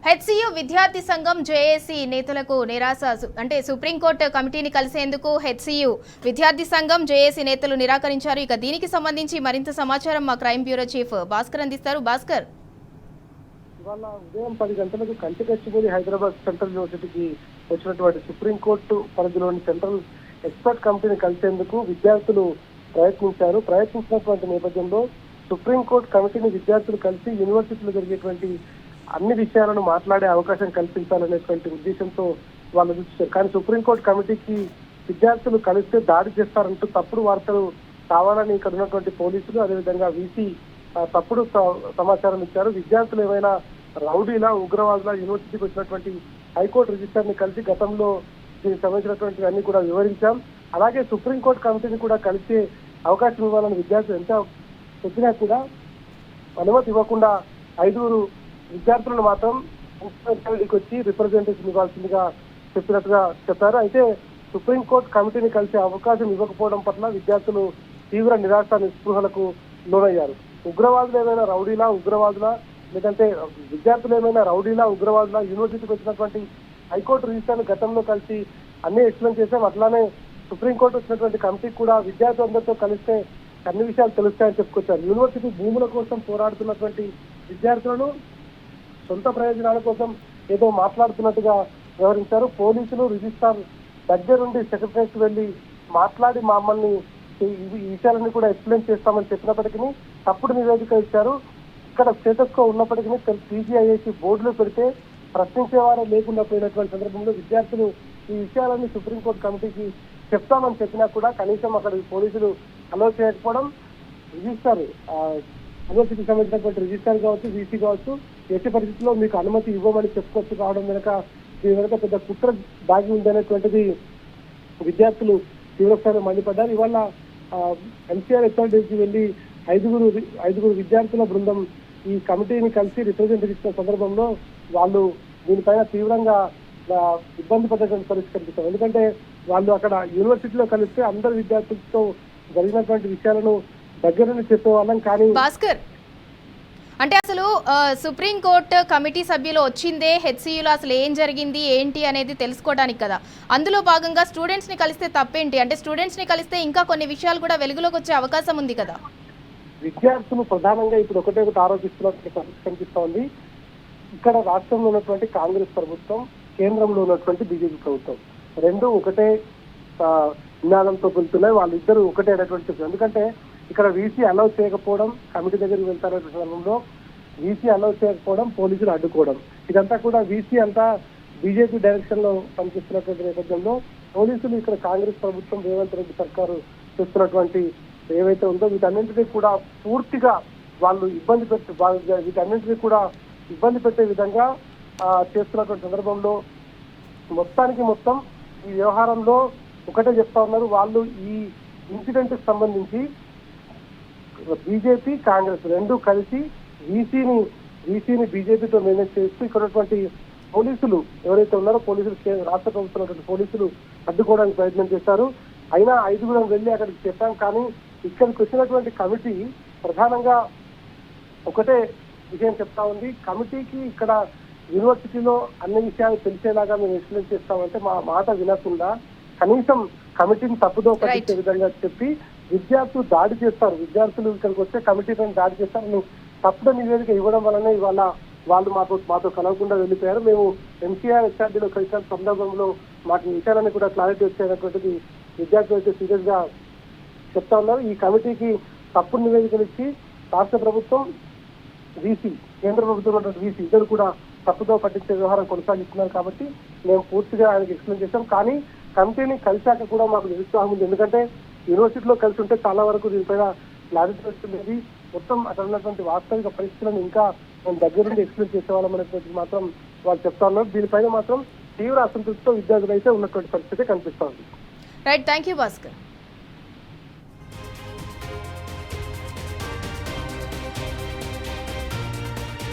HCU విద్యార్థి సంఘం JAC నేతలకు నిరాశ అంటే సుప్రీంకోర్టు కమిటీని కలిసేందుకు హెచ్సియు విద్యార్థి సంఘం జేఏసీ నేతలు నిరాకరించారు. ఇక దీనికి సంబంధించి మరింత సమాచారం మా క్రైమ్ బ్యూరో చీఫ్ భాస్కర్ అందిస్తారు. భాస్కర్, ఇవాళ ఉదయం 10 గంటలకు కంటికచ్చిబోలి హైదరాబాద్ సెంట్రల్ యూనివర్సిటీకి వచ్చినటువంటి సుప్రీంకోర్టు పరిధిలోని సెంట్రల్ ఎక్స్పర్ట్ కమిటీని కలిసేందుకు విద్యార్థులు ప్రయత్నించినటువంటి నేపథ్యంలో సుప్రీంకోర్టు కమిటీని విద్యార్థులు కలిసి యూనివర్సిటీలో జరిగేటువంటి అన్ని విషయాలను మాట్లాడే అవకాశం కల్పించాలనేటువంటి ఉద్దేశంతో వాళ్ళు చూస్తారు. కానీ సుప్రీంకోర్టు కమిటీకి విద్యార్థులు కలిస్తే దాడి చేస్తారంటూ తప్పుడు వార్తలు కావాలని ఇక్కడ ఉన్నటువంటి పోలీసులు అదేవిధంగా వీసీ తప్పుడు సమాచారం ఇచ్చారు. విద్యార్థులు ఏమైనా రౌడీలా ఉగ్రవాదులా యూనివర్సిటీకి వచ్చినటువంటి హైకోర్టు రిజిస్టర్ ని కలిసి గతంలో దీనికి సంబంధించినటువంటి అన్ని కూడా వివరించాం. అలాగే సుప్రీంకోర్టు కమిటీని కూడా కలిసే అవకాశం ఇవ్వాలని విద్యార్థులు ఎంత చెప్పినా కూడా అనుమతి ఇవ్వకుండా 5 విద్యార్థులను మాత్రం మున్సిపాలిటీకి వచ్చి రిప్రజెంటేషన్ ఇవ్వాల్సిందిగా చెప్పినట్టుగా చెప్పారు. అయితే సుప్రీంకోర్టు కమిటీని కలిసే అవకాశం ఇవ్వకపోవడం పట్ల విద్యార్థులు తీవ్ర నిరాశ నిస్పృహలకు లోనయ్యారు. ఉగ్రవాదులు ఏమైనా రౌడీలా ఉగ్రవాదులా లేదంటే విద్యార్థులు ఏమైనా రౌడీలా ఉగ్రవాదులా యూనివర్సిటీకి వచ్చినటువంటి హైకోర్టు రిజిస్టర్ను గతంలో కలిసి అన్ని ఎక్స్ప్లెయిన్ చేసాం. అట్లానే సుప్రీంకోర్టు వచ్చినటువంటి కమిటీకి కూడా విద్యార్థులందరితో కలిస్తే అన్ని విషయాలు తెలుస్తాయని చెప్పుకొచ్చారు. యూనివర్సిటీ భూముల కోసం పోరాడుతున్నటువంటి విద్యార్థులను సొంత ప్రయోజనాల కోసం ఏదో మాట్లాడుతున్నట్టుగా వివరించారు. పోలీసులు రిజిస్ట్రార్ దగ్గరుండి సెక్రటరీకి వెళ్లి మాట్లాడి మమ్మల్ని ఈ విషయాలన్నీ కూడా ఎక్స్ప్లెయిన్ చేస్తామని చెప్పినప్పటికీ తప్పుడు నివేదిక ఇచ్చారు. ఇక్కడ స్టేటస్ కో ఉన్నప్పటికీ పీజీఐఏసీ బోర్డులో పెడితే ప్రశ్నించేవారే లేకుండా పోయినటువంటి సందర్భంలో విద్యార్థులు ఈ విషయాలన్నీ సుప్రీంకోర్టు కమిటీకి చెప్తామని చెప్పినా కూడా కనీసం అక్కడ పోలీసులు అలో చేయకపోవడం, రిజిస్టర్ యూనివర్సిటీకి సంబంధించినటువంటి రిజిస్టర్ కావచ్చు వీసీ కావచ్చు ఎట్టి పరిస్థితుల్లో మీకు అనుమతి ఇవ్వమని చెప్పుకొచ్చి కావడం వెనక దీని వెనక పెద్ద కుట్ర దాగి ఉందనేటువంటిది విద్యార్థులు తీవ్రస్థాయిలో మండిపడ్డారు. ఇవాళ ఎన్సీఆర్ హెచ్ఆర్డీకి వెళ్లి 5 విద్యార్థుల బృందం ఈ కమిటీని కలిసి రిప్రజెంట్ ఇచ్చిన సందర్భంలో వాళ్ళు దీనిపైన తీవ్రంగా ఇబ్బంది పడ్డటువంటి పరిస్థితి కనిపిస్తారు. ఎందుకంటే వాళ్ళు అక్కడ యూనివర్సిటీలో కలిస్తే అందరు విద్యార్థులతో జరిగినటువంటి విషయాలను దగ్గర నుండి చెప్పేవాళ్ళం. కానీ భాస్కర్, అంటే అసలు సుప్రీంకోర్టు కమిటీ సభ్యులు వచ్చిందే హెచ్సియులో అసలు ఏం జరిగింది ఏంటి అనేది తెలుసుకోవడానికి కదా. అందులో భాగంగా స్టూడెంట్స్ ని కలిస్తే తప్పేంటి? అంటే స్టూడెంట్స్ ని కలిస్తే ఇంకా కొన్ని విషయాలు కూడా వెలుగులోకి వచ్చే అవకాశం ఉంది కదా. విద్యార్థులు ప్రధానంగా ఇప్పుడు ఒకటే ఆరోపిస్తున్నటువంటి పరిస్థితి కనిపిస్తోంది. ఇక్కడ రాష్ట్రంలో ఉన్నటువంటి కాంగ్రెస్ ప్రభుత్వం, కేంద్రంలో ఉన్నటువంటి బీజేపీ ప్రభుత్వం రెండు ఒకటే నినాదంతో వెళ్తున్నాయి. వాళ్ళిద్దరూ ఒకటే అనేటువంటి చెప్తారు. ఎందుకంటే ఇక్కడ వీసీ అలౌ చేయకపోవడం, కమిటీ దగ్గరికి వెళ్తారనే సందర్భంలో వీసీ అలౌ చేయకపోవడం, పోలీసులు అడ్డుకోవడం, ఇదంతా కూడా వీసీ అంతా బీజేపీ డైరెక్షన్ లో పనిచేస్తున్నటువంటి నేపథ్యంలో పోలీసులు ఇక్కడ కాంగ్రెస్ ప్రభుత్వం రేవంత్ రెడ్డి సర్కారు చేస్తున్నటువంటి ఏవైతే ఉందో వీటన్నింటినీ కూడా పూర్తిగా వాళ్ళు వీటన్నింటినీ కూడా ఇబ్బంది పెట్టే విధంగా చేస్తున్నటువంటి సందర్భంలో మొత్తం ఈ వ్యవహారంలో ఒకటే చెప్తా ఉన్నారు. వాళ్ళు ఈ ఇన్సిడెంట్ కి సంబంధించి బీజేపీ కాంగ్రెస్ రెండు కలిసి వీసీని బీజేపీతో మేనేజ్ చేస్తూ ఇక్కడ ఉన్నటువంటి పోలీసులు ఎవరైతే ఉన్నారో రాష్ట్ర ప్రభుత్వం పోలీసులు అడ్డుకోవడానికి ప్రయత్నం చేశారు. అయినా 5 వెళ్ళి అక్కడికి చెప్పాం. కానీ ఇక్కడికి వచ్చినటువంటి కమిటీ ప్రధానంగా ఒకటే విషయం చెప్తా ఉంది. కమిటీకి ఇక్కడ యూనివర్సిటీలో అన్ని విషయాలు తెలిసేలాగా మేము ఎక్స్ప్లెయిన్ చేస్తామంటే మా మాట వినకుండా కనీసం కమిటీని తప్పుదో పట్టించే విధంగా చెప్పి విద్యార్థులు దాడి చేస్తారు. విద్యార్థులు ఇక్కడికి వస్తే కమిటీపైన దాడి చేస్తారని తప్పుడు నివేదిక ఇవ్వడం వల్లనే ఇవాళ వాళ్ళు మాతో కలవకుండా వెళ్ళిపోయారు. మేము ఎన్సీఆర్ హెచ్ఆర్డీలో కలిసిన సందర్భంలో మాకు ఈ విషయాలన్నీ కూడా క్లారిటీ వచ్చేటటువంటిది విద్యార్థులు అయితే సీరియస్ గా చెప్తా ఉన్నారు. ఈ కమిటీకి తప్పుడు నివేదికలు ఇచ్చి రాష్ట్ర ప్రభుత్వం వీసీ, కేంద్ర ప్రభుత్వం వీసీ ఇద్దరు కూడా తప్పుదో పట్టించే వ్యవహారం కొనసాగిస్తున్నారు. కాబట్టి మేము పూర్తిగా ఆయనకి ఎక్స్ప్లెయిన్ చేశాం. కానీ కమిటీని కలిశాక కూడా మాకు నిరుత్సాహం ఉంది. ఎందుకంటే యూనివర్సిటీలో కలిసి ఉంటే చాలా వరకు దీనిపైన క్లారిటీ వస్తుంది. మొత్తం అక్కడ ఉన్నటువంటి వాస్తవిక పరిస్థితులను ఇంకా మేము దగ్గరుండి ఎక్స్ప్లెయిన్ చేసేవాళ్ళం అనేటువంటి మాత్రం వాళ్ళు చెప్తా ఉన్నారు. దీనిపైన మాత్రం తీవ్ర అసంతృప్తితో విద్యార్థులు అయితే ఉన్నటువంటి పరిస్థితి కనిపిస్తోంది. Right, thank you Bhaskar.